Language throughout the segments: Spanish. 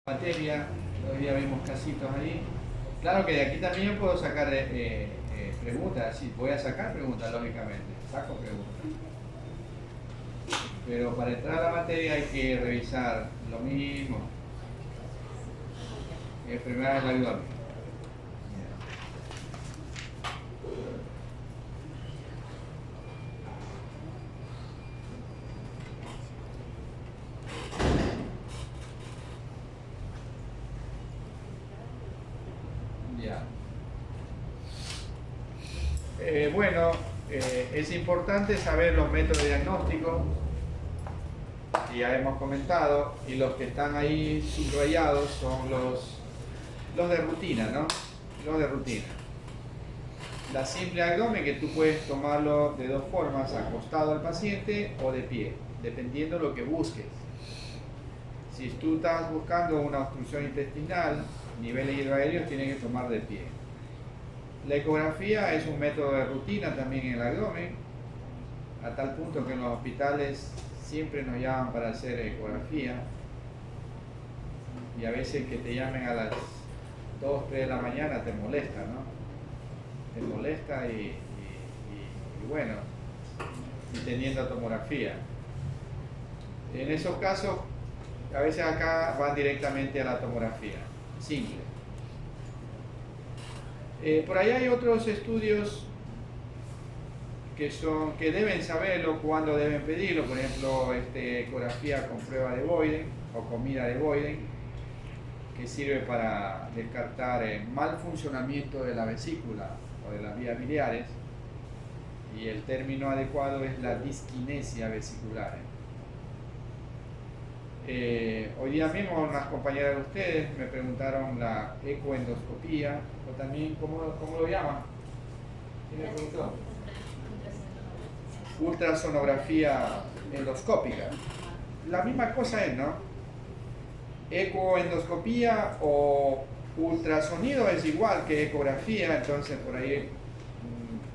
materia, todavía vemos casitos ahí. Claro que de aquí también puedo sacar preguntas, sí, voy a sacar preguntas, lógicamente, saco preguntas. Pero para entrar a la materia hay que revisar lo mismo. Primero es la ayuda. Bueno, es importante saber los métodos de diagnóstico, ya hemos comentado, y los que están ahí subrayados son los de rutina, ¿no? Los de rutina. La simple abdomen, que tú puedes tomarlo de dos formas, acostado al paciente o de pie, dependiendo de lo que busques. Si tú estás buscando una obstrucción intestinal, niveles hidroaéreos, tienes que tomar de pie. La ecografía es un método de rutina también en el abdomen, a tal punto que en los hospitales siempre nos llaman para hacer ecografía, y a veces que te llamen a las 2, 3 de la mañana te molesta, ¿no? Te molesta y bueno, y teniendo tomografía. En esos casos, a veces acá van directamente a la tomografía, simple. Por ahí hay otros estudios que deben saberlo, cuándo deben pedirlo, por ejemplo, ecografía con prueba de Boyden o comida de Boyden, que sirve para descartar mal funcionamiento de la vesícula o de las vías biliares, y el término adecuado es la disquinesia vesicular. Hoy día mismo unas compañeras de ustedes me preguntaron la ecoendoscopía, o también, ¿cómo lo llaman? ¿Quién me preguntó? Ultrasonografía endoscópica. La misma cosa es, ¿no? Ecoendoscopía o ultrasonido es igual que ecografía, entonces por ahí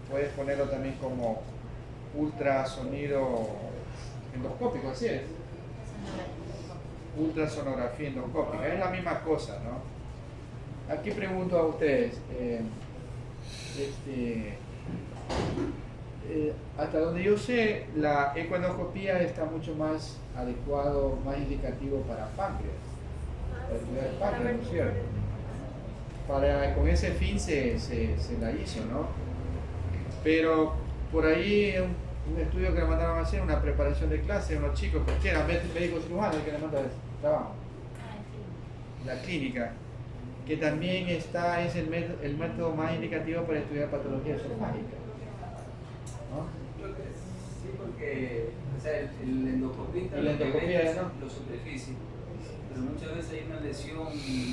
puedes ponerlo también como ultrasonido endoscópico, así es. Ultrasonografía endoscópica, es la misma cosa, ¿no? Aquí pregunto a ustedes, hasta donde yo sé, la ecoendoscopía está mucho más adecuado, más indicativo para páncreas, para estudiar el páncreas, ¿no es cierto? Con ese fin se la hizo, ¿no? Pero por ahí un estudio que le mandaron a hacer, una preparación de clase, unos chicos que eran médicos cirujanos que le mandaron trabajo, la clínica, que también es el método más indicativo para estudiar patología esofágica, ¿no? Sí, porque o sea, el endoscopista lo que ve es los superficies, pero muchas veces hay una lesión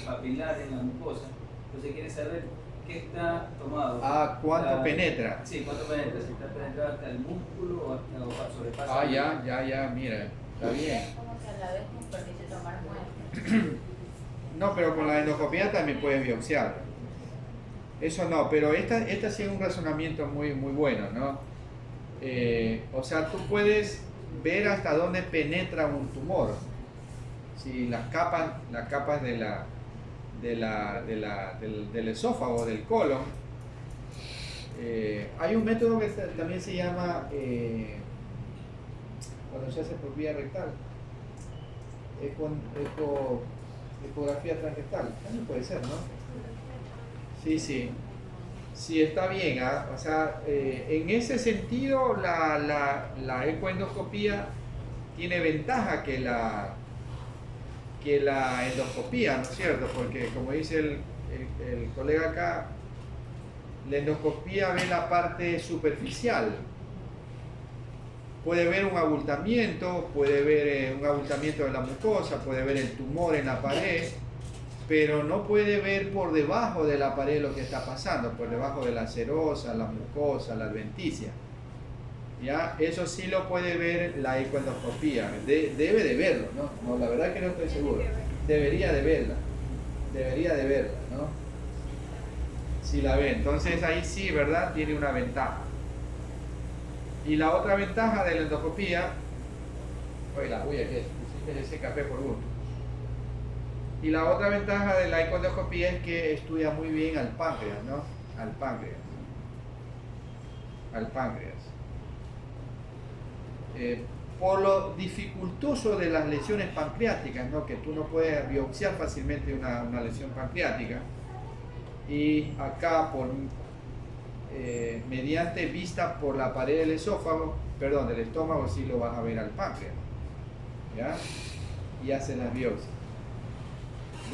papilar en la mucosa, entonces quiere saber qué está tomado. ¿Cuánto penetra? Sí, cuánto penetra, si está penetrado hasta el músculo o hasta sobrepasa. Ya, mira, está bien. Como que a la vez nos permite tomar muestras. No, pero con la endoscopía también puedes biopsiar. Eso no, pero esta sí es un razonamiento muy bueno, ¿no? O sea, tú puedes ver hasta dónde penetra un tumor. Si las capas del esófago, del colon. Hay un método que también se llama, cuando se hace por vía rectal, ecografía transrectal, también puede ser, ¿no? Sí, está bien, ¿eh? O sea, en ese sentido la ecoendoscopía tiene ventaja que la endoscopía, ¿no es cierto? Porque como dice el colega acá, la endoscopía ve la parte superficial. Puede ver un abultamiento, puede ver un abultamiento de la mucosa, puede ver el tumor en la pared, pero no puede ver por debajo de la pared lo que está pasando, por debajo de la serosa, la mucosa, la adventicia. ¿Ya? Eso sí lo puede ver la ecoendoscopía, debe de verlo, ¿no? No, la verdad que no estoy seguro. Debería de verla, ¿no? Si la ve, entonces ahí sí, ¿verdad? Tiene una ventaja. Y la otra ventaja de la endoscopía, oye, la bulla que es, pusiste ese café por gusto. Y la otra ventaja de la econdoscopía es que estudia muy bien al páncreas, ¿no? Al páncreas. Al páncreas. Por lo dificultoso de las lesiones pancreáticas, ¿no? Que tú no puedes biopsiar fácilmente una lesión pancreática, y acá mediante vista por la pared del esófago, perdón, del estómago, sí lo vas a ver al páncreas, ¿ya? Y haces las biopsias.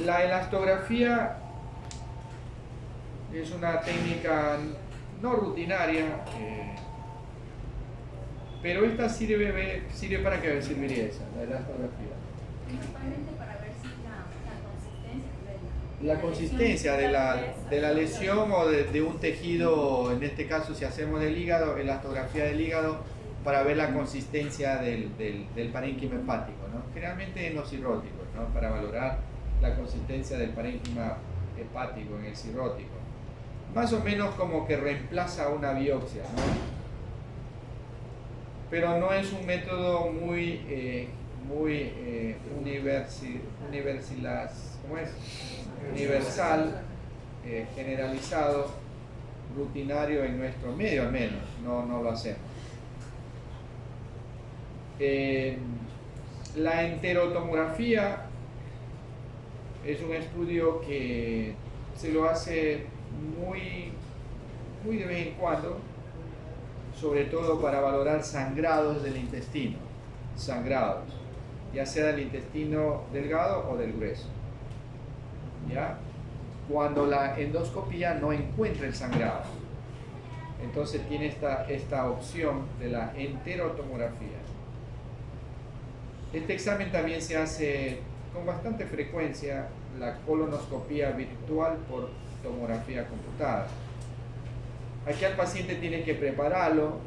La elastografía es una técnica no rutinaria, pero esta sirve para qué serviría esa, la elastografía. Principalmente para ver si La consistencia de la lesión o de un tejido, en este caso si hacemos del hígado, elastografía del hígado, para ver la consistencia del parénquima hepático, ¿no? Generalmente en los cirróticos, ¿no? Para valorar la consistencia del parénquima hepático en el cirrótico. Más o menos como que reemplaza una biopsia, ¿no? Pero no es un método muy universal, generalizado, rutinario en nuestro medio, al menos, no lo hacemos. La enterotomografía es un estudio que se lo hace muy de vez en cuando, sobre todo para valorar sangrados del intestino, sangrados, ya sea del intestino delgado o del grueso, ¿ya? Cuando la endoscopía no encuentra el sangrado, entonces tiene esta opción de la enterotomografía. Este examen también se hace con bastante frecuencia, la colonoscopía virtual por tomografía computada. Aquí al paciente tiene que prepararlo,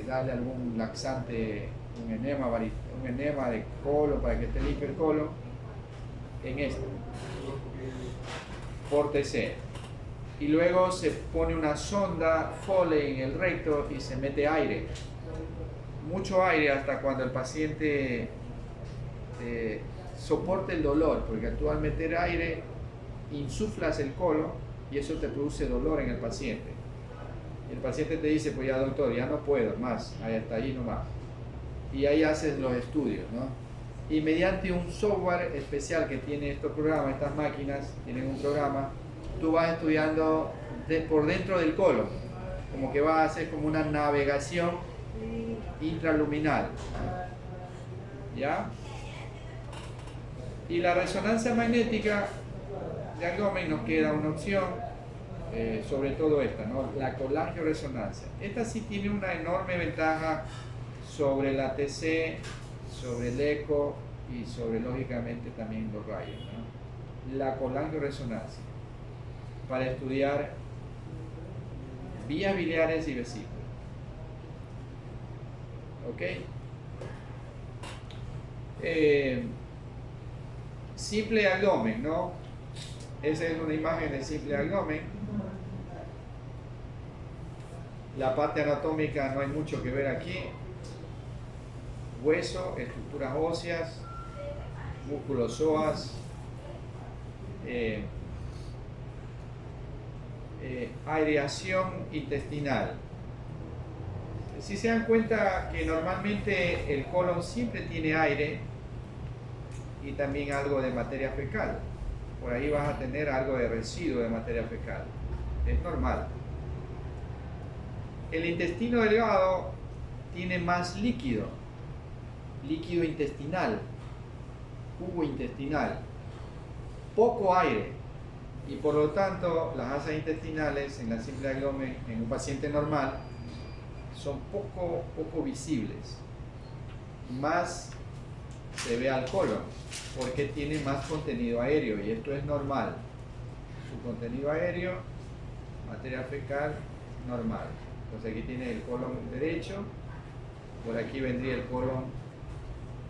darle algún laxante, un enema de colon para que esté limpio el colon, en esto, por TC. Y luego se pone una sonda Foley en el recto y se mete aire, mucho aire, hasta cuando el paciente soporte el dolor, porque tú al meter aire insuflas el colon y eso te produce dolor en el paciente. Y el paciente te dice, pues ya doctor, ya no puedo más, hasta ahí nomás. Y ahí haces los estudios, ¿no? Y mediante un software especial que tiene estos programas, estas máquinas tienen un programa, tú vas estudiando por dentro del colon, como que vas a hacer como una navegación intraluminal, ¿ya? Y la resonancia magnética de abdomen nos queda una opción, sobre todo esta, ¿no? La colangioresonancia. Esta sí tiene una enorme ventaja sobre la TC, sobre el eco y sobre, lógicamente, también los rayos, ¿no? La colangioresonancia para estudiar vías biliares y vesículas. ¿Ok? Simple abdomen, ¿no? Esa es una imagen de simple abdomen. La parte anatómica no hay mucho que ver aquí. Hueso, estructuras óseas, músculos psoas, aireación intestinal. Si se dan cuenta que normalmente el colon siempre tiene aire y también algo de materia fecal. Por ahí vas a tener algo de residuo de materia fecal. Es normal. El intestino delgado tiene más líquido intestinal, jugo intestinal, poco aire, y por lo tanto las asas intestinales en la simple abdomen en un paciente normal son poco visibles. Más se ve al colon porque tiene más contenido aéreo, y esto es normal. Su contenido aéreo, materia fecal, normal. Entonces aquí tiene el colon derecho, por aquí vendría el colon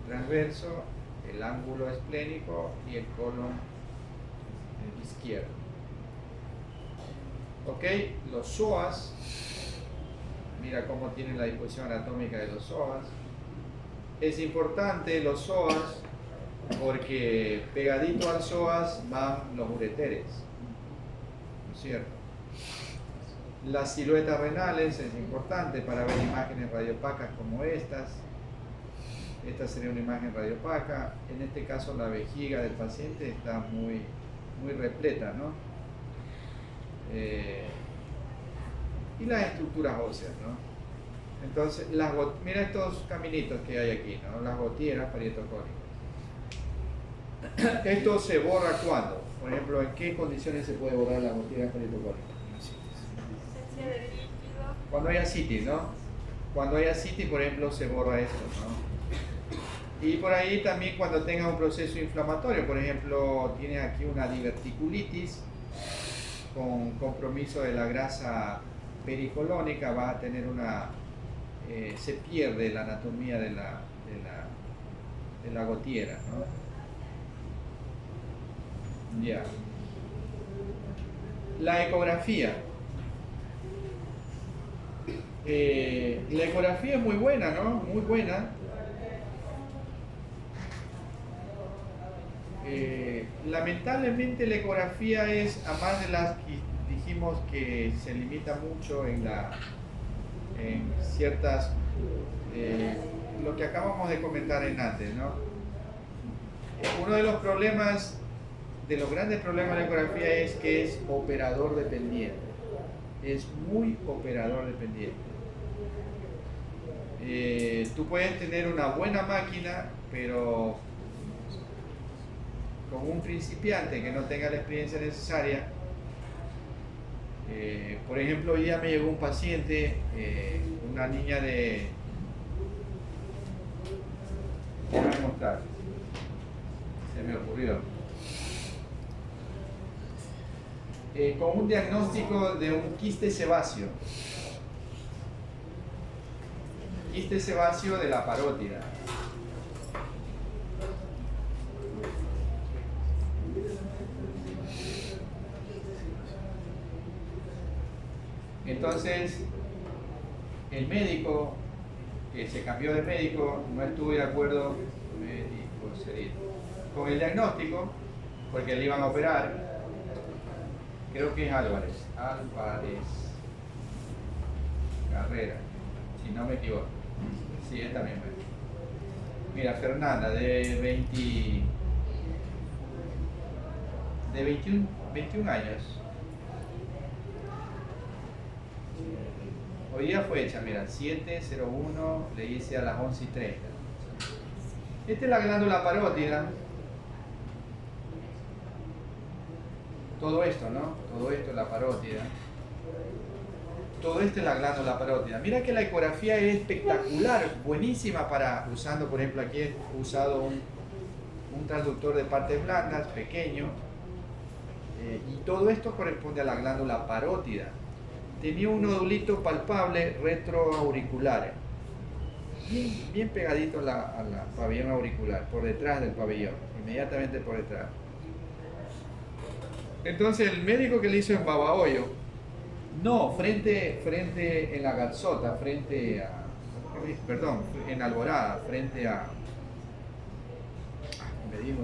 transverso, el ángulo esplénico y el colon izquierdo. Ok, los psoas, mira cómo tienen la disposición anatómica de los psoas. Es importante los psoas porque pegadito al psoas van los ureteres, ¿no es cierto? Las siluetas renales es importante para ver imágenes radiopacas como estas. Esta sería una imagen radiopaca. En este caso la vejiga del paciente está muy repleta, ¿no? Y las estructuras óseas, ¿no? Entonces, mira estos caminitos que hay aquí, ¿no? Las gotieras parietocónicas. Esto se borra ¿cuándo? Por ejemplo, ¿en qué condiciones se puede borrar la gotiera parietocónica? Cuando hay ascitis, ¿no? Cuando hay ascitis, por ejemplo, se borra esto, ¿no? Y por ahí también cuando tenga un proceso inflamatorio, por ejemplo, tiene aquí una diverticulitis con compromiso de la grasa pericolónica, va a tener se pierde la anatomía de la gotiera, ¿no? Ya. La ecografía. La ecografía es muy buena, ¿no? Muy buena. Lamentablemente la ecografía es, además de las que dijimos que se limita mucho en ciertas, lo que acabamos de comentar antes, ¿no? Uno de los problemas, de los grandes problemas de la ecografía es que es operador dependiente, es muy operador dependiente. Tú puedes tener una buena máquina, pero con un principiante que no tenga la experiencia necesaria. Por ejemplo, hoy día me llegó un paciente, una niña déjame mostrar, se me ocurrió, con un diagnóstico de un quiste sebáceo de la parótida. Entonces, el médico que se cambió de médico no estuvo de acuerdo con el diagnóstico, porque le iban a operar. Creo que es Álvarez Carrera, si no me equivoco. Sí, esta misma. Mira, Fernanda, de 21 años. Hoy día fue hecha, mira, 7:01, le hice a las 11:30. Esta es la glándula parótida. Todo esto, ¿no? Todo esto es la parótida. Todo esto es la glándula parótida. Mira que la ecografía es espectacular, buenísima usando, por ejemplo, aquí he usado un transductor de partes blandas, pequeño, y todo esto corresponde a la glándula parótida. Tenía un nodulito palpable retroauricular, bien pegadito a la pabellón auricular, por detrás del pabellón, inmediatamente por detrás. Entonces el médico que le hizo en Babahoyo, no, frente en la Garzota, en Alborada, frente a, me digo,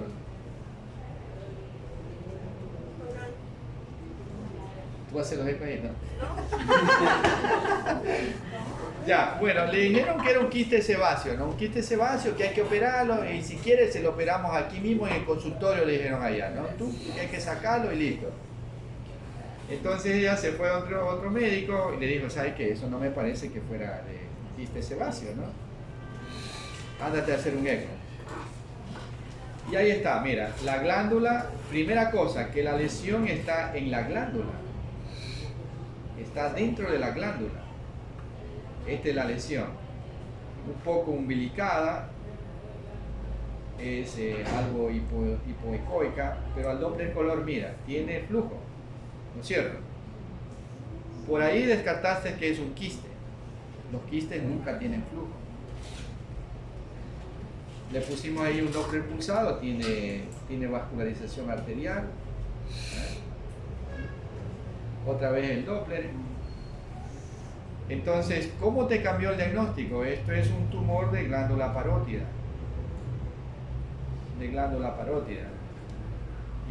tú haces los ecos ahí, ¿no? Ya, bueno, le dijeron que era un quiste sebáceo, ¿no? Un quiste sebáceo que hay que operarlo y si quieres se lo operamos aquí mismo en el consultorio, le dijeron allá, ¿no? Tú hay que sacarlo y listo. Entonces ella se fue a otro médico y le dijo, ¿sabes qué? Eso no me parece que fuera de quiste sebáceo, ¿no? Ándate a hacer un eco. Y ahí está, mira, la glándula, primera cosa, que la lesión está en la glándula. Está dentro de la glándula. Esta es la lesión. Un poco umbilicada, es algo hipoecoica, pero al doble color, mira, tiene flujo, ¿no es cierto? Por ahí descartaste que es un quiste. Los quistes nunca tienen flujo. Le pusimos ahí un Doppler pulsado, tiene vascularización arterial. Otra vez el Doppler. Entonces, ¿cómo te cambió el diagnóstico? Esto es un tumor de glándula parótida. de glándula parótida.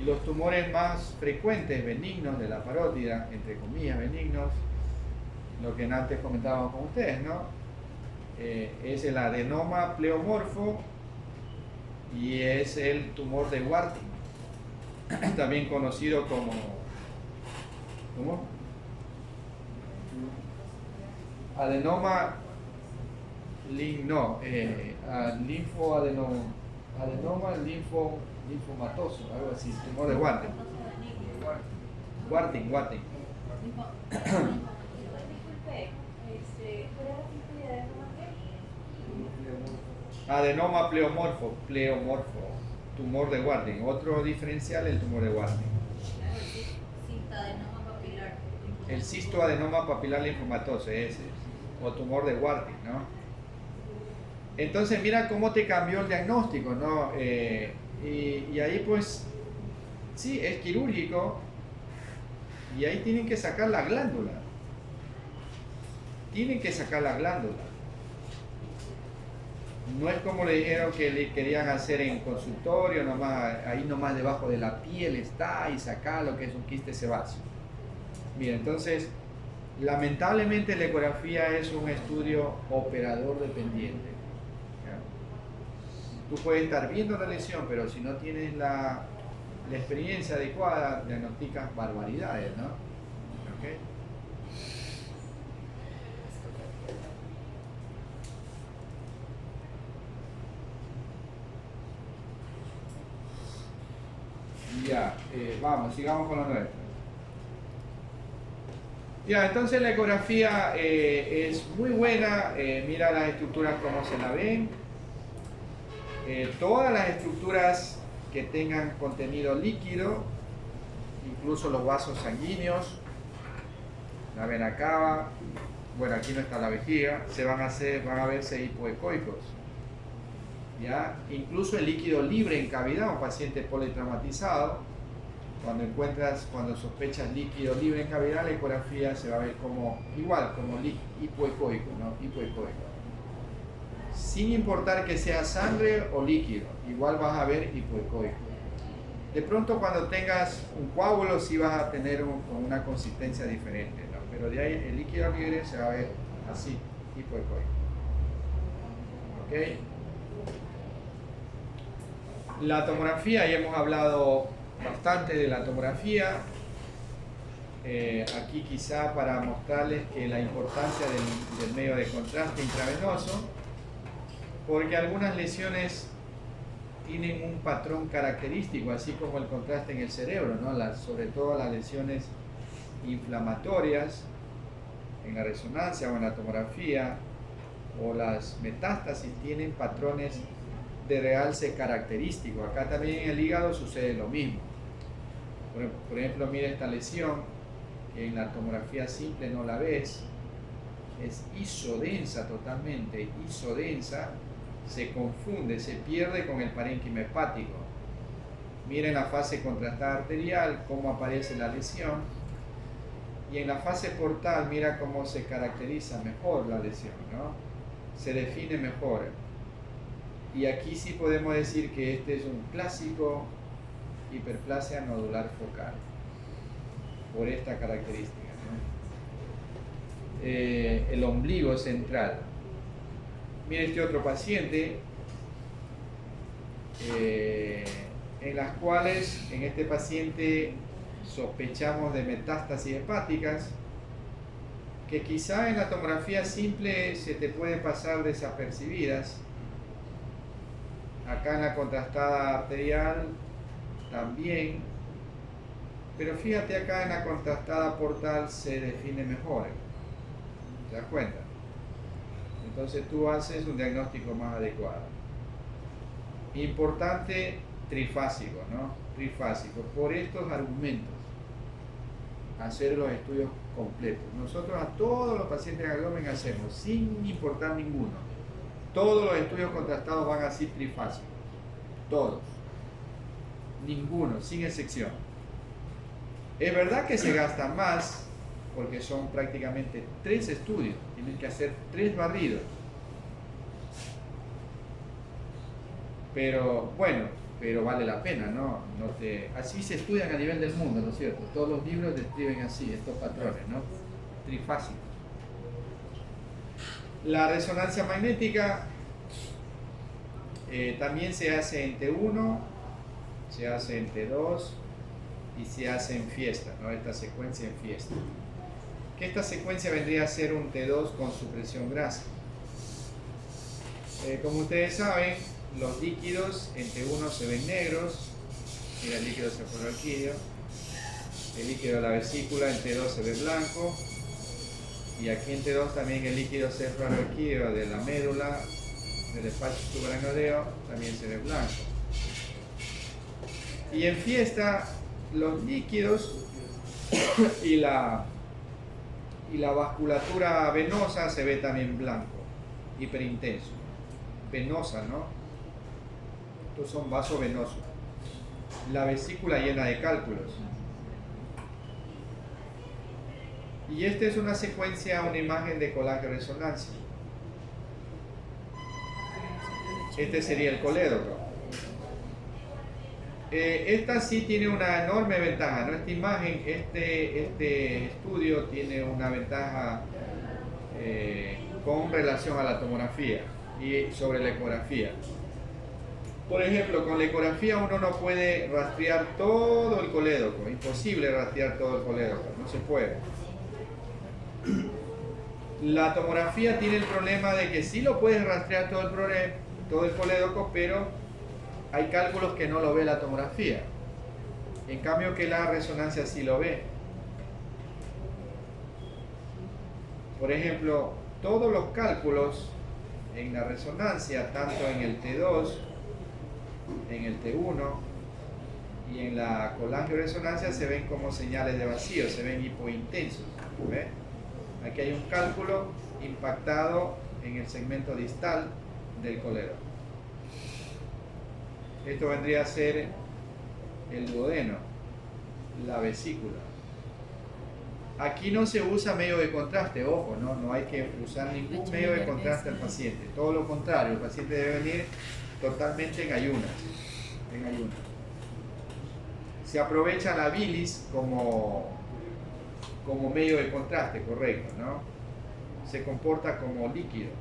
Y los tumores más frecuentes, benignos de la parótida, entre comillas benignos, lo que antes comentábamos con ustedes, ¿no? Es el adenoma pleomorfo y es el tumor de Warthin, también conocido como ¿cómo? Adenoma adenoma linfomatoso, algo así, tumor de Warthin. Warthin. Disculpe, ¿cuál era la tipo de adenoma? Adenoma pleomorfo, tumor de Warthin. Otro diferencial, el tumor de Warthin. Cistadenoma papilar. El cistoadenoma papilar linfomatoso, ese es, o tumor de Warthin, ¿no? Entonces mira cómo te cambió el diagnóstico, ¿no? Y ahí pues, sí, es quirúrgico y ahí tienen que sacar la glándula. Tienen que sacar la glándula. No es como le dijeron que le querían hacer en consultorio, ahí nomás debajo de la piel está y sacar lo que es un quiste sebáceo. Bien, entonces, lamentablemente la ecografía es un estudio operador dependiente. ¿Ya? Tú puedes estar viendo la lesión, pero si no tienes la experiencia adecuada, diagnosticas barbaridades, ¿no? ¿Okay? Ya, vamos, sigamos con lo nuestro. Ya, entonces la ecografía es muy buena, mira las estructuras como se la ven. Todas las estructuras que tengan contenido líquido, incluso los vasos sanguíneos, la vena cava, bueno, aquí no está la vejiga, van a verse hipoecoicos. ¿Ya? Incluso el líquido libre en cavidad, un paciente politraumatizado, cuando sospechas líquido libre en cavidad, la ecografía se va a ver como hipoecoico, ¿no? Hipoecoico. Sin importar que sea sangre o líquido, igual vas a ver hipoecoico. De pronto cuando tengas un coágulo sí vas a tener una consistencia diferente, ¿no? Pero de ahí el líquido libre se va a ver así, hipoecoico. ¿Ok? La tomografía, ya hemos hablado bastante de la tomografía. Aquí quizá para mostrarles que la importancia del medio de contraste intravenoso, porque algunas lesiones tienen un patrón característico, así como el contraste en el cerebro, ¿no? Sobre todo las lesiones inflamatorias en la resonancia o en la tomografía, o las metástasis tienen patrones de realce característico. Acá también en el hígado sucede lo mismo. Por ejemplo, mira esta lesión, que en la tomografía simple no la ves, es isodensa totalmente, isodensa, se confunde, se pierde con el parénquima hepático. Miren la fase contrastada arterial, cómo aparece la lesión, y en la fase portal mira cómo se caracteriza mejor la lesión, ¿no? Se define mejor. Y aquí sí podemos decir que este es un clásico hiperplasia nodular focal, por esta característica, ¿no? El ombligo central. Mira este otro paciente, en las cuales en este paciente sospechamos de metástasis hepáticas, que quizá en la tomografía simple se te pueden pasar desapercibidas. Acá en la contrastada arterial también, pero fíjate acá en la contrastada portal se define mejor. ¿Te das cuenta? Entonces tú haces un diagnóstico más adecuado. Importante, trifásico, ¿no? Trifásico. Por estos argumentos, hacer los estudios completos. Nosotros a todos los pacientes de abdomen hacemos, sin importar ninguno. Todos los estudios contrastados van así trifásicos. Todos. Ninguno, sin excepción. Es verdad que se gasta más, porque son prácticamente 3 estudios. Tienen que hacer 3 barridos. Pero bueno, pero vale la pena, ¿no? Así se estudian a nivel del mundo, ¿no es cierto? Todos los libros describen así, estos patrones, ¿no? Trifásicos. La resonancia magnética también se hace en T1, se hace en T2 y se hace en fiesta, ¿no? Esta secuencia en fiesta. Que esta secuencia vendría a ser un T2 con supresión grasa. Como ustedes saben, los líquidos en T1 se ven negros. Mira, el líquido cefalorraquídeo. El líquido de la vesícula en T2 se ve blanco. Y aquí en T2 también el líquido cefalorraquídeo de la médula, del espacio subaracnoideo, también se ve blanco. Y en fiesta, los líquidos y la vasculatura venosa se ve también blanco, hiperintenso. Venosa, ¿no? Estos son vasos venosos. La vesícula llena de cálculos. Y esta es una secuencia, una imagen de colangio-resonancia. Este sería el colédoco. Esta sí tiene una enorme ventaja, ¿no? Esta imagen, este estudio tiene una ventaja con relación a la tomografía y sobre la ecografía. Por ejemplo, con la ecografía uno no puede rastrear todo el colédoco, imposible rastrear todo el colédoco, no se puede. La tomografía tiene el problema de que sí lo puedes rastrear todo el colédoco, pero hay cálculos que no lo ve la tomografía. En cambio que la resonancia sí lo ve. Por ejemplo, todos los cálculos en la resonancia, tanto en el T2, en el T1 y en la colangio-resonancia, se ven como señales de vacío, se ven hipointensos. ¿Ve? Aquí hay un cálculo impactado en el segmento distal del colédoco. Esto vendría a ser el duodeno, la vesícula. Aquí no se usa medio de contraste, ojo, no hay que usar ningún medio de contraste al paciente. Todo lo contrario, el paciente debe venir totalmente en ayunas. Se aprovecha la bilis como medio de contraste, correcto, ¿no? Se comporta como líquido.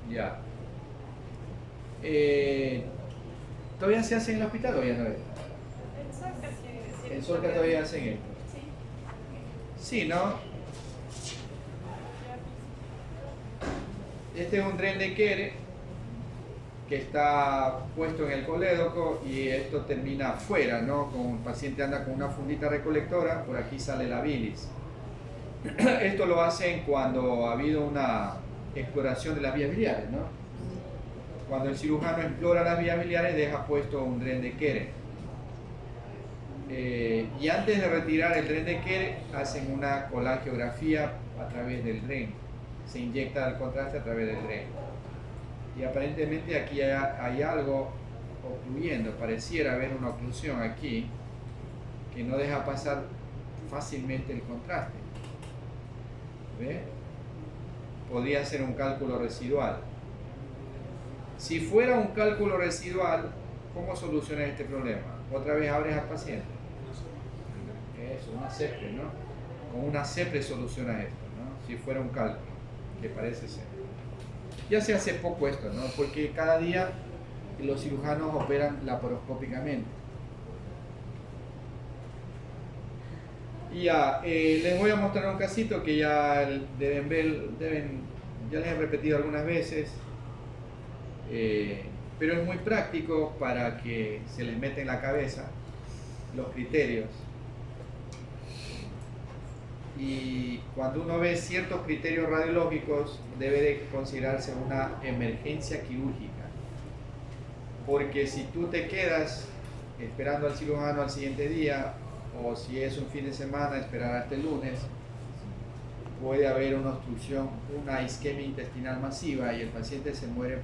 Ya. ¿Todavía se hace en el hospital o ya no es? En Solca todavía hacen esto. Sí, ¿no? Este es un tren de Kere que está puesto en el colédoco y esto termina afuera, ¿no? Con el paciente anda con una fundita recolectora, por aquí sale la bilis. Esto lo hacen cuando ha habido una exploración de las vías biliares, ¿no? Cuando el cirujano explora las vías biliares deja puesto un tren de Kere. Y antes de retirar el tren de Kere hacen una colangiografía a través del tren. Se inyecta el contraste a través del tren. Y aparentemente aquí hay algo ocluyendo, pareciera haber una oclusión aquí que no deja pasar fácilmente el contraste. ¿Ve? Podría ser un cálculo residual. Si fuera un cálculo residual, ¿cómo solucionas este problema? Otra vez abres al paciente. Eso, una CEPRE, ¿no? Con una CEPRE soluciona esto, ¿no? Si fuera un cálculo, que parece ser. Ya se hace poco esto, ¿no? Porque cada día los cirujanos operan laparoscópicamente. Y ya, les voy a mostrar un casito que ya deben ver, ya les he repetido algunas veces, pero es muy práctico para que se les meta en la cabeza los criterios. Y cuando uno ve ciertos criterios radiológicos, debe de considerarse una emergencia quirúrgica. Porque si tú te quedas esperando al cirujano al siguiente día, o si es un fin de semana, esperar hasta el lunes, puede haber una obstrucción, una isquemia intestinal masiva y el paciente se muere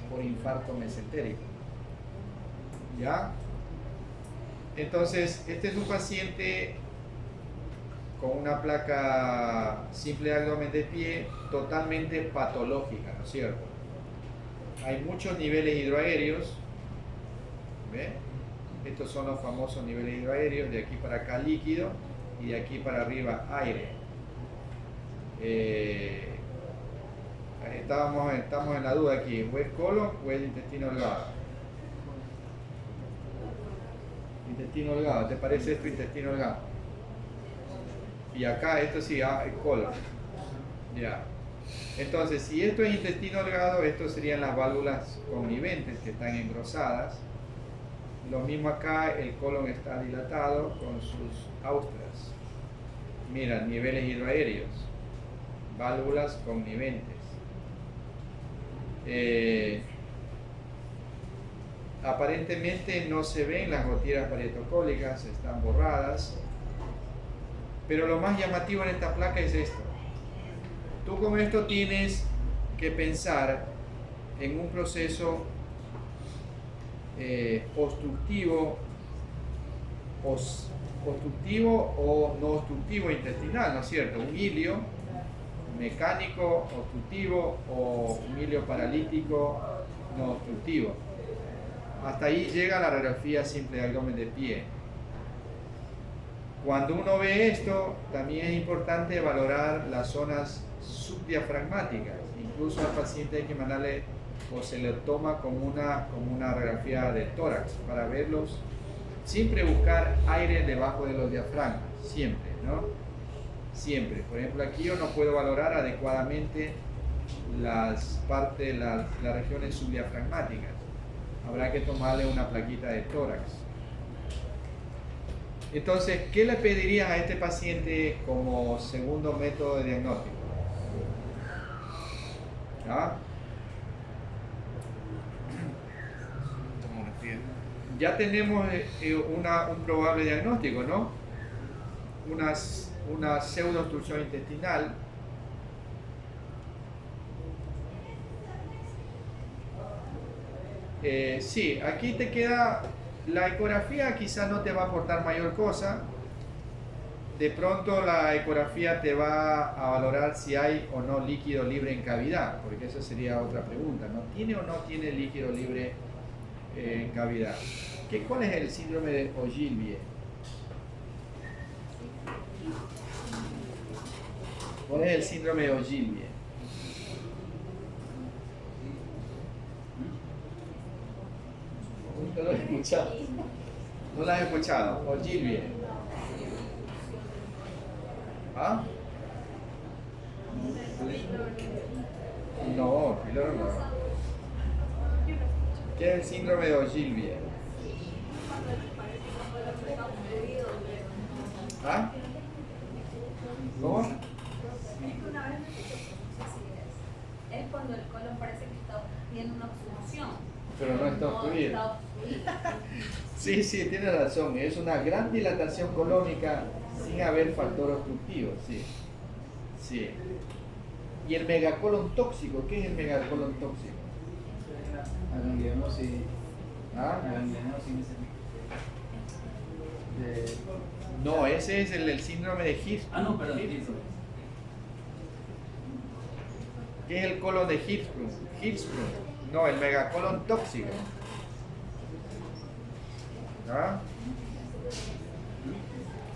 por infarto mesentérico. ¿Ya? Entonces, este es un paciente con una placa simple de abdomen de pie totalmente patológica, ¿no es cierto? Hay muchos niveles hidroaéreos ¿Ve? Estos son los famosos niveles hidroaéreos, de aquí para acá líquido y de aquí para arriba aire. Estamos en la duda aquí, ¿o es colon o es intestino delgado? Intestino delgado, ¿te parece esto intestino delgado? Y acá esto sí, es colon. Ya. Entonces, si esto es intestino delgado, estos serían las válvulas conniventes que están engrosadas. Lo mismo acá, el colon está dilatado con sus austras. Mira, niveles hidroaéreos, válvulas conniventes. Aparentemente no se ven las goteras parietocólicas, están borradas. Pero lo más llamativo en esta placa es esto. Tú con esto tienes que pensar en un proceso obstructivo o no obstructivo intestinal, ¿no es cierto? Un ilio mecánico obstructivo o un ilio paralítico no obstructivo. Hasta ahí llega la radiografía simple de abdomen de pie. Cuando uno ve esto, también es importante valorar las zonas subdiafragmáticas. Incluso al paciente hay que mandarle o se le toma como una radiografía de tórax para verlos. Siempre buscar aire debajo de los diafragmas, siempre, ¿no? Siempre. Por ejemplo, aquí yo no puedo valorar adecuadamente las regiones subdiafragmáticas. Habrá que tomarle una plaquita de tórax. Entonces, ¿qué le pedirías a este paciente como segundo método de diagnóstico? ¿Ah? Ya tenemos un probable diagnóstico, ¿no? Una pseudoobstrucción intestinal. Sí, aquí te queda la ecografía, quizás no te va a aportar mayor cosa. De pronto la ecografía te va a valorar si hay o no líquido libre en cavidad, porque esa sería otra pregunta, ¿no? ¿Tiene o no tiene líquido libre en cavidad? ¿Cuál es el síndrome de Ogilvie? ¿Cuál es el síndrome de Ogilvie? ¿No lo has escuchado? ¿No lo has escuchado? Ogilvie. ¿Ah? No, Pilar no. ¿Qué es el síndrome de Ogilvie? ¿Ah? ¿Cómo? Es que una vez me escuché, no sé si es cuando el colon parece que está viendo una obstrucción. Pero no está obstruido. Sí, sí, tiene razón. Es una gran dilatación colónica sin haber factor obstructivo, sí. Sí. ¿Y el megacolon tóxico? ¿Qué es el megacolon tóxico? Ganglianosis. ¿Ah? Ganglianosis. No, ese es el síndrome de Hirschsprung. Ah, no, perdón. ¿Qué es el colon de Hirschsprung? Hirschsprung. No, el megacolon tóxico. ¿Ah?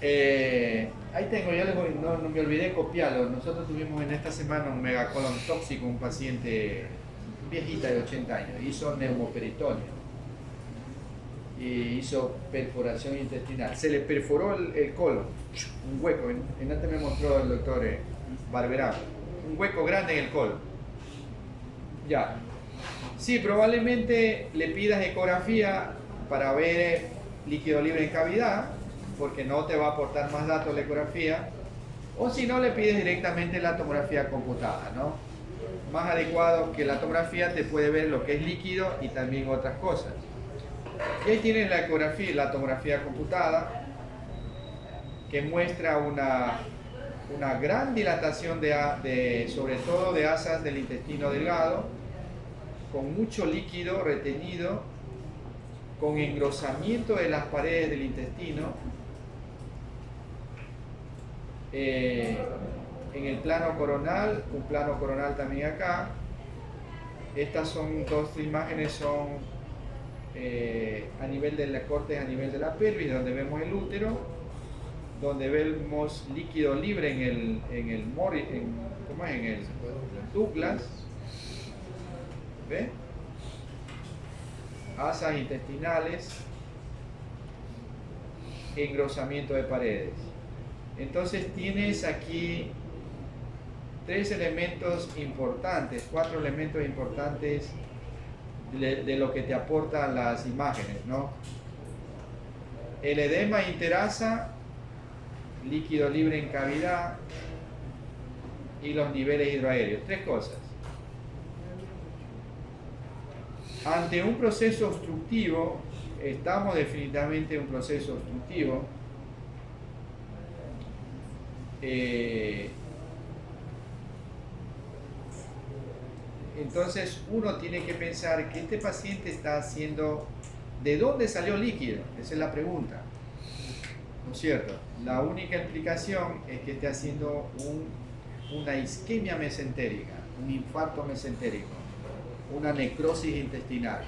Ahí tengo, no me olvidé copiarlo. Nosotros tuvimos en esta semana un megacolon tóxico, un paciente viejita de 80 años. Hizo neumoperitoneo y hizo perforación intestinal. Se le perforó el colon, un hueco. Antes me mostró el doctor Barberá, un hueco grande en el colon. Ya. Sí, probablemente le pidas ecografía para ver líquido libre en cavidad, porque no te va a aportar más datos la ecografía, o si no, le pides directamente la tomografía computada, ¿no? Más adecuado que la tomografía te puede ver lo que es líquido y también otras cosas. Y ahí tienes la ecografía, la tomografía computada, que muestra una gran dilatación sobre todo de asas del intestino delgado, con mucho líquido retenido, con engrosamiento de las paredes del intestino, en el plano coronal, un plano coronal también acá. Estas son dos imágenes, son a nivel de la corte, a nivel de la pelvis, donde vemos el útero, donde vemos líquido libre ¿cómo es? En el Douglas, ¿ve? Asas intestinales, engrosamiento de paredes. Entonces tienes aquí tres elementos importantes, cuatro elementos importantes de lo que te aportan las imágenes, ¿no? El edema interasa, líquido libre en cavidad y los niveles hidroaéreos. Tres cosas. Ante un proceso obstructivo, estamos definitivamente en un proceso obstructivo. Entonces uno tiene que pensar que este paciente está haciendo, ¿de dónde salió líquido? Esa es la pregunta, ¿no es cierto? La única explicación es que esté haciendo una isquemia mesentérica, un infarto mesentérico, una necrosis intestinal.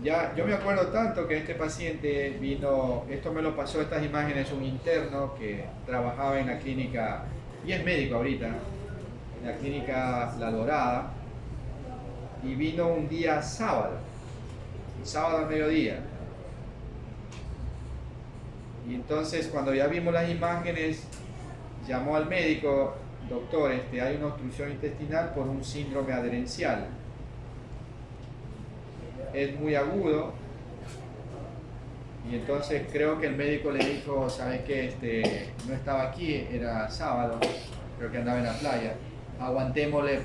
Ya, yo me acuerdo tanto que este paciente vino, esto me lo pasó, estas imágenes, un interno que trabajaba en la clínica, y es médico ahorita, en la clínica La Dorada, y vino un día sábado al mediodía. Y entonces cuando ya vimos las imágenes, llamó al médico, doctor, hay una obstrucción intestinal por un síndrome adherencial. Es muy agudo. Y entonces creo que el médico le dijo, ¿sabes qué? No estaba aquí, era sábado, creo que andaba en la playa. Aguantémosle,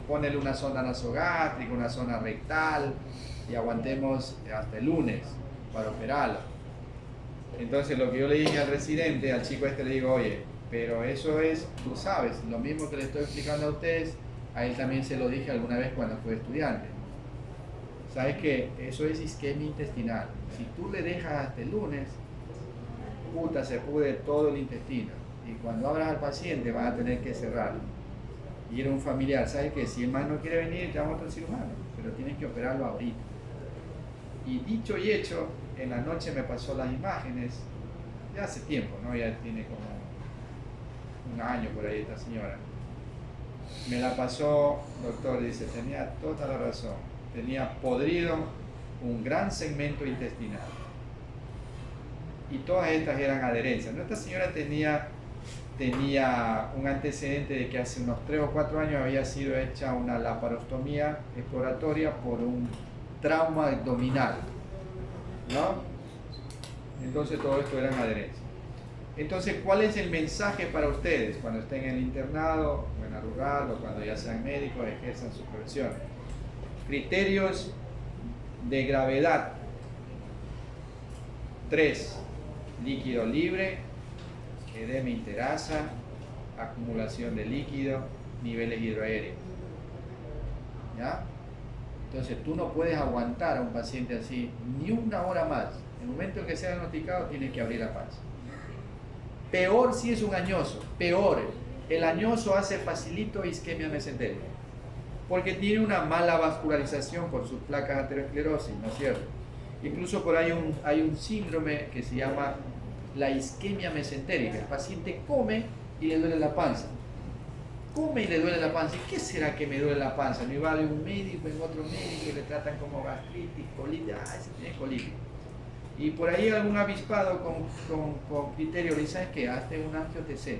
ponele una zona nasogástrica, una zona rectal, y aguantemos hasta el lunes para operarlo. Entonces lo que yo le dije al residente, al chico le digo, oye, pero eso es, tú sabes, lo mismo que le estoy explicando a ustedes, a él también se lo dije alguna vez cuando fue estudiante. ¿Sabes qué? Eso es isquemia intestinal. Si tú le dejas hasta el lunes, puta, se pudre todo el intestino. Y cuando abras al paciente vas a tener que cerrarlo. Y era un familiar, ¿sabes qué? Si el man no quiere venir, llama a otro cirujano, pero tienes que operarlo ahorita. Y dicho y hecho, en la noche me pasó las imágenes, ya hace tiempo, ¿no? Ya tiene como un año por ahí esta señora. Me la pasó, doctor, dice, tenía toda la razón. Tenía podrido un gran segmento intestinal. Y todas estas eran adherencias. Esta señora tenía un antecedente de que hace unos 3 o 4 años había sido hecha una laparostomía exploratoria por un trauma abdominal, ¿no? Entonces todo esto eran adherencias. Entonces, ¿cuál es el mensaje para ustedes cuando estén en el internado o en la rural o cuando ya sean médicos, ejerzan su profesión? Criterios de gravedad. 3. Líquido libre, edema interasa, acumulación de líquido, niveles hidroaéreos. ¿Ya? Entonces tú no puedes aguantar a un paciente así ni una hora más. En el momento en que sea diagnosticado tienes que abrir la panza. Peor si es un añoso, peor. El añoso hace facilito isquemia mesentérica, porque tiene una mala vascularización por sus placas de aterosclerosis, ¿no es cierto? Incluso por ahí hay un síndrome que se llama la isquemia mesentérica. El paciente come y le duele la panza. Come y le duele la panza. ¿Y qué será que me duele la panza? Me va de un médico en otro médico y le tratan como gastritis, colitis. Ese tiene colitis. Y por ahí algún avispado con criterio le dice, ¿sabes qué? Hazte un angio-TC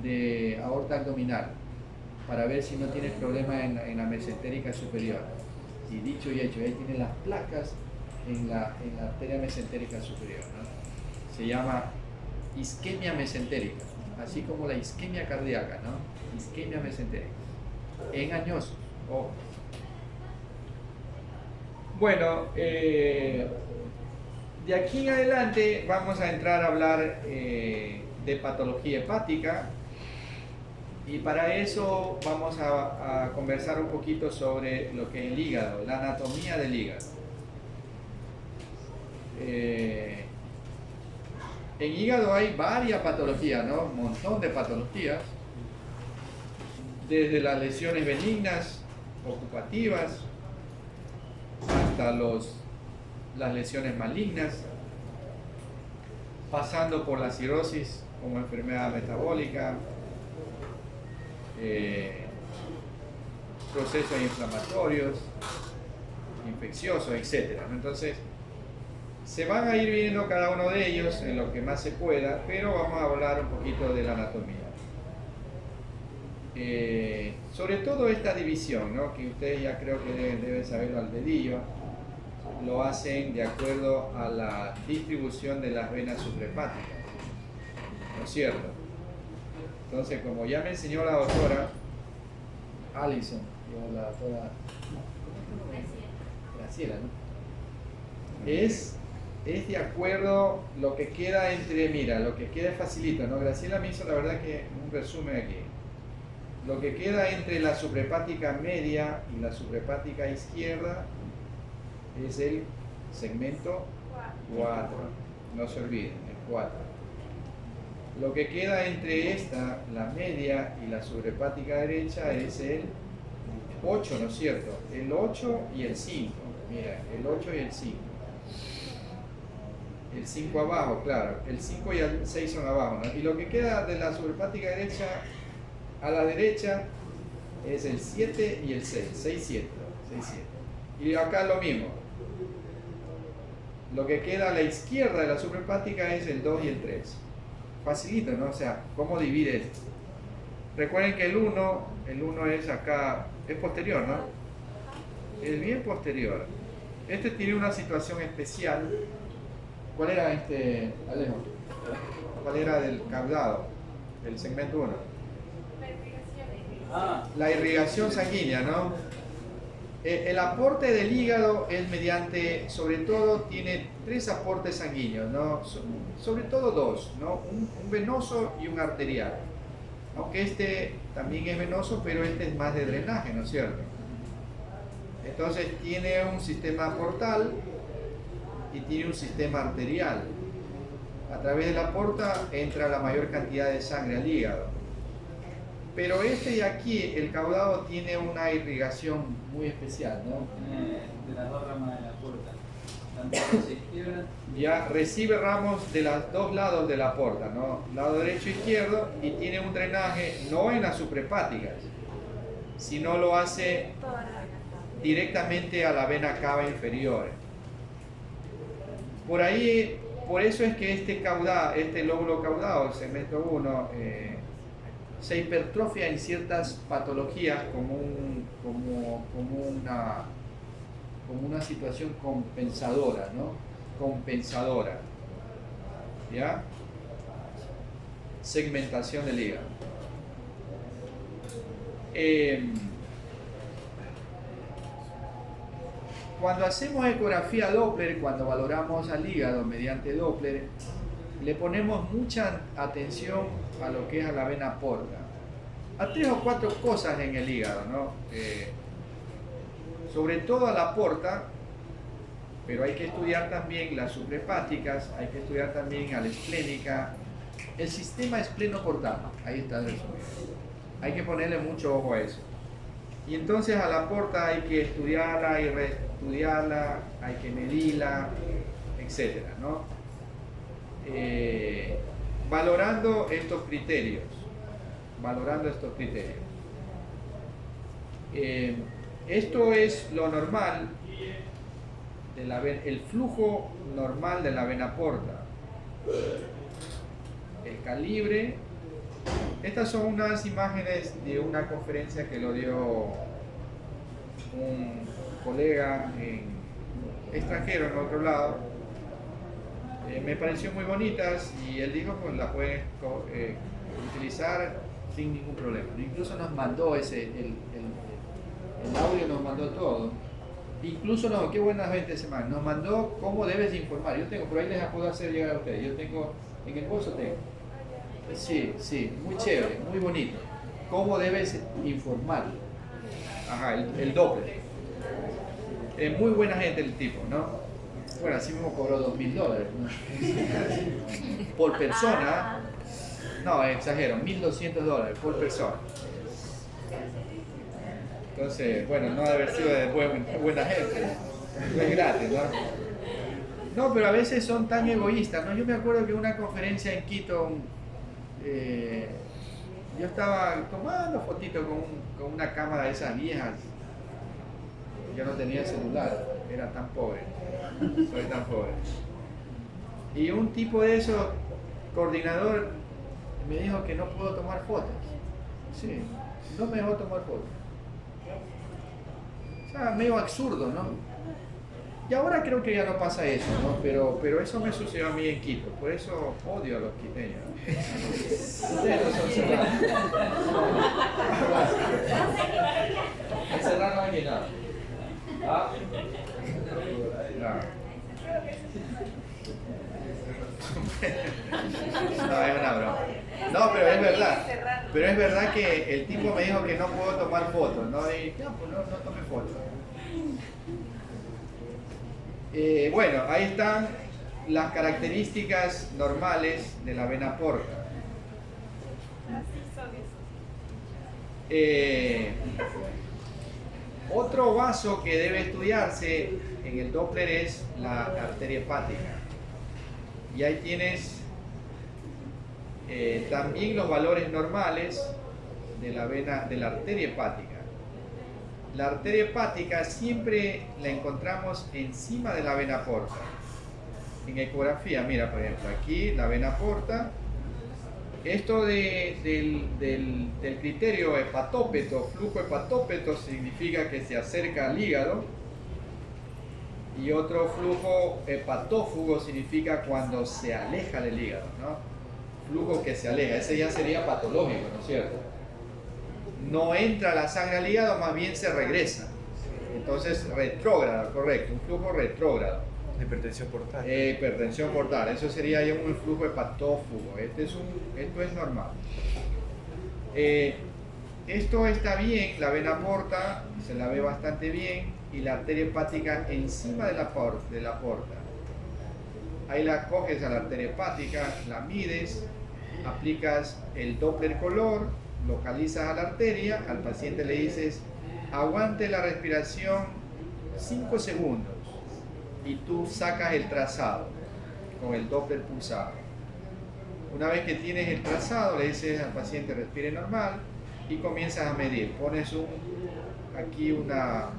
de aorta abdominal para ver si no tienes problema en la mesentérica superior. Y dicho y hecho, ahí tiene las placas en la arteria mesentérica superior, ¿no? Se llama isquemia mesentérica, así como la isquemia cardíaca, ¿no? Isquemia mesentérica. Engañosos, ojo. Bueno, de aquí en adelante vamos a entrar a hablar de patología hepática, y para eso vamos a conversar un poquito sobre lo que es el hígado, la anatomía del hígado. En hígado hay varias patologías, ¿no? Un montón de patologías, desde las lesiones benignas, ocupativas, hasta las lesiones malignas, pasando por la cirrosis como enfermedad metabólica, procesos inflamatorios, infecciosos, etc. Entonces, se van a ir viendo cada uno de ellos en lo que más se pueda, pero vamos a hablar un poquito de la anatomía. Sobre todo esta división, ¿no? Que ustedes ya creo que deben saberlo al dedillo, lo hacen de acuerdo a la distribución de las venas suprahepáticas, ¿no es cierto? Entonces, como ya me enseñó la doctora Allison, la doctora Graciela, ¿no? Es de acuerdo lo que queda entre, mira, lo que queda es facilito, ¿no? Graciela me hizo la verdad que un resumen aquí. Lo que queda entre la suprahepática media y la suprahepática izquierda es el segmento 4, no se olviden, el 4. Lo que queda entre esta, la media y la suprahepática derecha es el 8, ¿no es cierto? El 8 y el 5, mira, el 8 y el 5. El 5 abajo, claro, el 5 y el 6 son abajo, ¿no? Y lo que queda de la suprahepática derecha a la derecha es el 7 y el 6, 6, 7, 6, 7. Y acá lo mismo. Lo que queda a la izquierda de la suprahepática es el 2 y el 3. Facilito, ¿no? O sea, ¿cómo divide esto? Recuerden que el 1 es acá, es posterior, ¿no? Es bien posterior. Este tiene una situación especial. ¿Cuál era Alejo? ¿Cuál era del caudado? El segmento 1. La irrigación sanguínea, ¿no? El aporte del hígado es mediante, sobre todo, tiene 3 aportes sanguíneos, ¿no? Sobre todo 2, ¿no? Un venoso y un arterial. Aunque este también es venoso, pero este es más de drenaje, ¿no es cierto? Entonces tiene un sistema portal y tiene un sistema arterial. A través de la porta entra la mayor cantidad de sangre al hígado. Pero este de aquí, el caudado, tiene una irrigación muy especial, ¿no? De las dos ramas de la porta, tanto derecha e izquierda. Ya recibe ramos de los dos lados de la porta, ¿no? Lado derecho e izquierdo, y tiene un drenaje no en las suprahepáticas, sino lo hace directamente a la vena cava inferior. Por ahí, por eso es que este lóbulo caudado, el segmento 1, se hipertrofia en ciertas patologías como una situación compensadora, ¿no? Compensadora, ¿ya? Segmentación del hígado. Cuando hacemos ecografía Doppler, cuando valoramos al hígado mediante Doppler, le ponemos mucha atención a lo que es a la vena porta, a 3 o 4 cosas en el hígado, ¿no? Sobre todo a la porta, pero hay que estudiar también las suprahepáticas, hay que estudiar también a la esplénica, el sistema esplenoportal, ahí está el resumen. Hay que ponerle mucho ojo a eso. Y entonces a la porta hay que estudiarla y reestudiarla, hay que medirla, etcétera, ¿no? Valorando estos criterios. Esto es lo normal, el flujo normal de la vena porta. El calibre. Estas son unas imágenes de una conferencia que lo dio un colega extranjero en otro lado. Me pareció muy bonitas y él dijo que las pueden utilizar sin ningún problema. Incluso nos mandó el audio, nos mandó todo. Incluso qué buena gente se manda. Nos mandó cómo debes informar. Yo tengo, por ahí les puedo hacer llegar a ustedes. Yo tengo, en el bolso tengo. Sí, muy chévere, muy bonito. ¿Cómo debes informar? Ajá, el Doppler. Muy buena gente el tipo, ¿no? Bueno, así mismo cobró $2.000, ¿no? Por persona. No, exagero, $1.200 por persona. Entonces, bueno, no debe haber sido de buena gente. No es gratis, ¿no? No, pero a veces son tan egoístas, ¿no? Yo me acuerdo que en una conferencia en Quito, yo estaba tomando fotitos con una cámara de esas viejas. Yo no tenía celular, era tan pobre, soy tan pobre. Y un tipo de esos, coordinador, me dijo que no puedo tomar fotos. Sí, no me dejó tomar fotos. O sea, medio absurdo, ¿no? Y ahora creo que ya no pasa eso, ¿no? Pero eso me sucedió a mí en Quito, por eso odio a los quiteños. Ustedes no son serranos. El serrano aquí nada. ¿Ah? No, es una broma. No, pero es verdad. Pero es verdad que el tipo me dijo que no puedo tomar fotos, ¿no? Y ya, pues no tome fotos. Bueno, ahí están las características normales de la vena porta. Otro vaso que debe estudiarse en el Doppler es la arteria hepática. Y ahí tienes también los valores normales de la vena, de la arteria hepática. La arteria hepática siempre la encontramos encima de la vena porta. En ecografía, mira, por ejemplo, aquí la vena porta. Esto del criterio hepatópeto, flujo hepatópeto, significa que se acerca al hígado. Y otro flujo hepatófugo significa cuando se aleja del hígado, ¿no? Flujo que se aleja, ese ya sería patológico, ¿no es cierto? No entra la sangre al hígado, más bien se regresa. Entonces, retrógrado, correcto, un flujo retrógrado. Hipertensión portal. Hipertensión portal, eso sería ya un flujo hepatófugo. Esto es normal. Esto está bien, la vena porta se la ve bastante bien y la arteria hepática encima de la porta. Ahí la coges a la arteria hepática, la mides, aplicas el Doppler color, localizas a la arteria, al paciente le dices aguante la respiración 5 segundos y tú sacas el trazado con el Doppler pulsado. Una vez que tienes el trazado le dices al paciente respire normal y comienzas a medir. Pones aquí una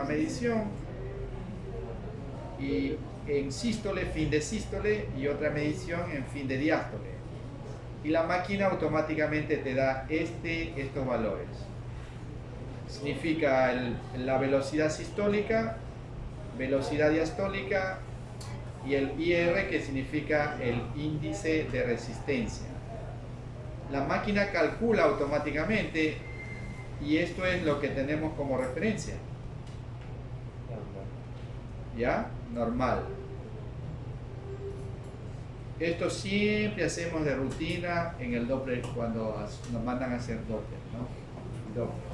medición y en sístole, fin de sístole y otra medición en fin de diástole. Y la máquina automáticamente te da estos valores. Significa la velocidad sistólica, velocidad diastólica y el IR, que significa el índice de resistencia. La máquina calcula automáticamente y esto es lo que tenemos como referencia. ¿Ya? Normal. Esto siempre hacemos de rutina en el Doppler cuando nos mandan a hacer Doppler, ¿no? Doppler.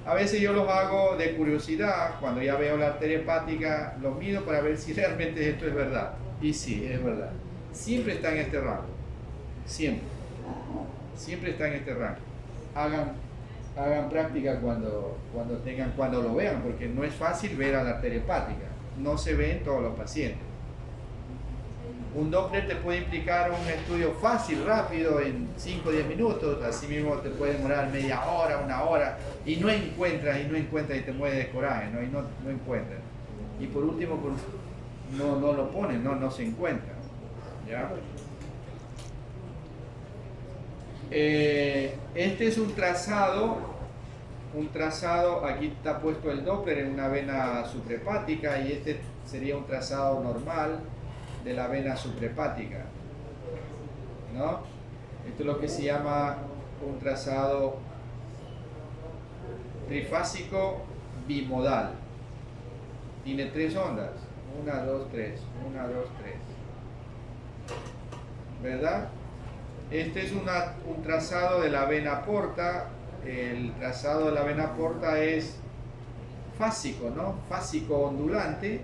A veces yo los hago de curiosidad, cuando ya veo la arteria hepática, los mido para ver si realmente esto es verdad. Y sí, es verdad. Siempre está en este rango. Siempre. Siempre está en este rango. Hagan práctica cuando lo vean, porque no es fácil ver a la arteria hepática. No se ve en todos los pacientes. Un Doppler te puede implicar un estudio fácil, rápido, en 5 o 10 minutos, así mismo te puede demorar media hora, una hora, y no encuentras y te mueres de coraje, ¿no? Y no encuentras. Y por último, no lo ponen, no se encuentra. ¿Ya? Este es un trazado, aquí está puesto el Doppler en una vena suprahepática y este sería un trazado normal de la vena suprahepática, ¿no? Esto es lo que se llama un trazado trifásico bimodal. Tiene 3 ondas, 1, 2, 3, 1, 2, 3, ¿verdad? Este es un trazado de la vena porta. El trazado de la vena porta es fásico, ¿no? Fásico ondulante.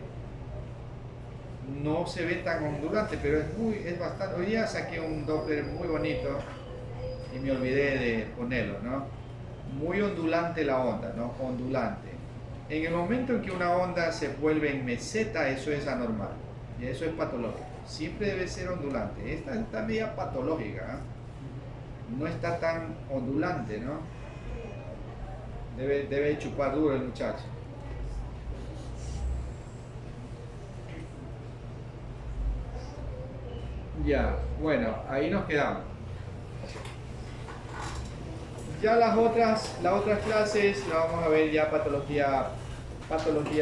No se ve tan ondulante, pero es bastante. Hoy día saqué un Doppler muy bonito y me olvidé de ponerlo, ¿no? Muy ondulante la onda, ¿no? Ondulante. En el momento en que una onda se vuelve en meseta, eso es anormal y eso es patológico. Siempre debe ser ondulante. Esta está media patológica, ¿eh? No está tan ondulante, ¿no? Debe chupar duro el muchacho. Ya, bueno, ahí nos quedamos. Ya las otras clases las vamos a ver ya patología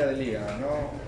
del hígado, ¿no?